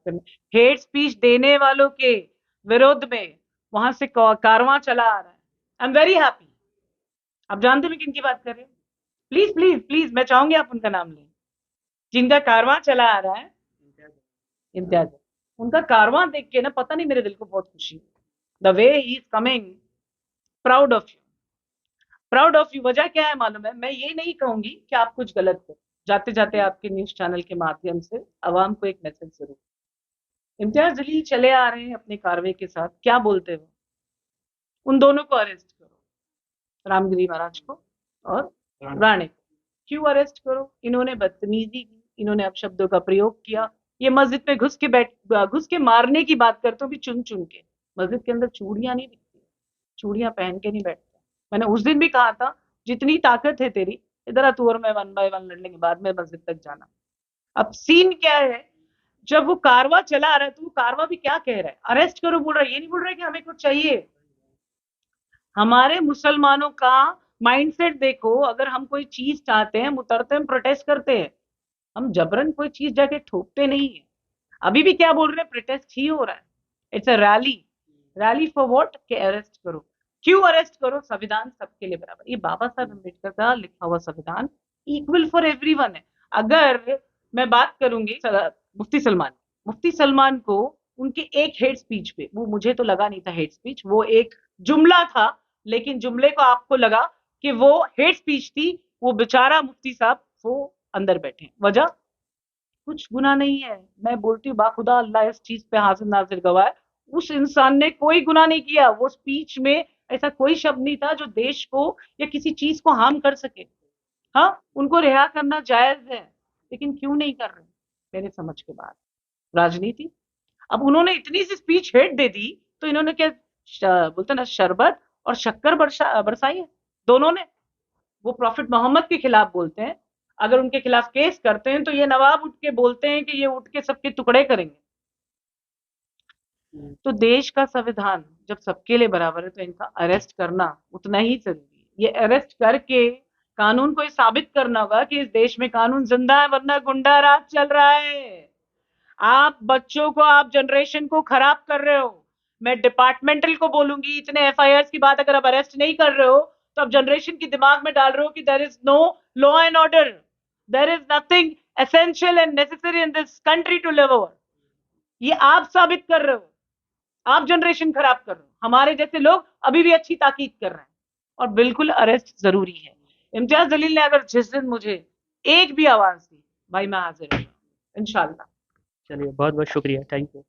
करना। Hate speech देने वालों के विरोध में वहां से कारवां चला आ रहा है। I am very happy. आप जानते हैं मैं किन की बात कर रही हूँ? प्लीज प्लीज प्लीज, मैं चाहूंगी आप उनका नाम लें। जिनका कारवां चला आ रहा है, इम्तियाज। उनका कारवां देख के ना पता नहीं मेरे दिल को बहुत खुशी, the way he is coming. Proud of you, proud of you. वजह क्या है मालूम है? मैं ये नहीं कहूंगी कि आप कुछ गलत करो, जाते जाते आपके न्यूज चैनल के माध्यम से आवाम को एक मैसेज जरूर। इम्तियाज जलील चले आ रहे हैं अपने कारवे के साथ, क्या बोलते हो? उन दोनों को अरेस्ट करो, रामगिरी महाराज को और राणे को। क्यों अरेस्ट करो? इन्होंने बदतमीजी की, इन्होंने अपशब्दों का प्रयोग किया। ये मस्जिद में घुस के मारने की बात करते हो भी, चुन चुन के। मस्जिद के अंदर चूड़ियां नहीं दिखती, चूड़ियां पहन के नहीं बैठते। मैंने उस दिन भी कहा था, जितनी ताकत है तेरी, इधर आ तू और मैं वन बाय वन लड़ लेंगे, बाद में मस्जिद तक जाना। अब सीन क्या है, जब वो कारवा चला आ रहा है तो वो कारवा भी क्या कह रहा है? अरेस्ट करो बोल रहा है, ये नहीं बोल रहा है कि हमें कुछ चाहिए। हमारे मुसलमानों का माइंडसेट देखो, अगर हम कोई चीज चाहते हैं, हम उतरते हैं, प्रोटेस्ट करते हैं। हम जबरन कोई चीज जाके ठोकते नहीं है। अभी भी क्या बोल रहे हैं? प्रोटेस्ट ही हो रहा है। It's a rally. Rally for what? के अरेस्ट करो। क्यों अरेस्ट करो? संविधान सबके लिए बराबर। ये बाबा साहब अम्बेडकर का लिखा हुआ संविधान इक्वल फॉर एवरीवन है। अगर मैं बात करूंगी मुफ्ती सलमान, मुफ्ती सलमान को उनके एक हेट स्पीच पे, वो मुझे तो लगा नहीं था हेट स्पीच, वो एक जुमला था, लेकिन जुमले को आपको लगा कि वो हेट स्पीच थी। वो बेचारा मुफ्ती साहब वो अंदर बैठे, वजह कुछ गुना नहीं है। मैं बोलती हूँ बाखुदा अल्लाह इस चीज पे हाजिर नाजिर गवाह है, उस इंसान ने कोई गुनाह नहीं किया। वो स्पीच में ऐसा कोई शब्द नहीं था जो देश को या किसी चीज को हार्म कर सके। हाँ, उनको रिहा करना जायज है, लेकिन क्यों नहीं कर रहे मेरे समझ के बाद? राजनीति। अब उन्होंने इतनी सी स्पीच हेट दे दी, तो इन्होंने क्या बोलते ना, शरबत और शक्कर बरसाई है दोनों ने। वो प्रॉफिट मोहम्मद के खिलाफ बोलते हैं, अगर उनके खिलाफ केस करते हैं तो ये नवाब उठ के बोलते हैं कि ये उठ के सबके टुकड़े करेंगे। तो देश का संविधान जब सबके लिए बराबर है तो इनका अरेस्ट करना उतना ही जरूरी है। ये अरेस्ट करके कानून को ये साबित करना होगा कि इस देश में कानून जिंदा है, वरना गुंडा राज चल रहा है। आप बच्चों को, आप जनरेशन को खराब कर रहे हो। मैं डिपार्टमेंटल को बोलूंगी, इतने एफआईआर की बात अगर आप अरेस्ट नहीं कर रहे हो तो आप जनरेशन की दिमाग में डाल रहे हो कि there is no law and order, there is nothing essential and necessary in this country to live over. ये आप साबित कर रहे हो, आप जनरेशन खराब कर रहे हो। हमारे जैसे लोग अभी भी अच्छी ताकीद कर रहे हैं, और बिल्कुल अरेस्ट जरूरी है। इम्तियाज जलील ने अगर जिस दिन मुझे एक भी आवाज दी, भाई मैं हाजिर हूँ इंशाल्लाह। चलिए, बहुत बहुत शुक्रिया, थैंक यू।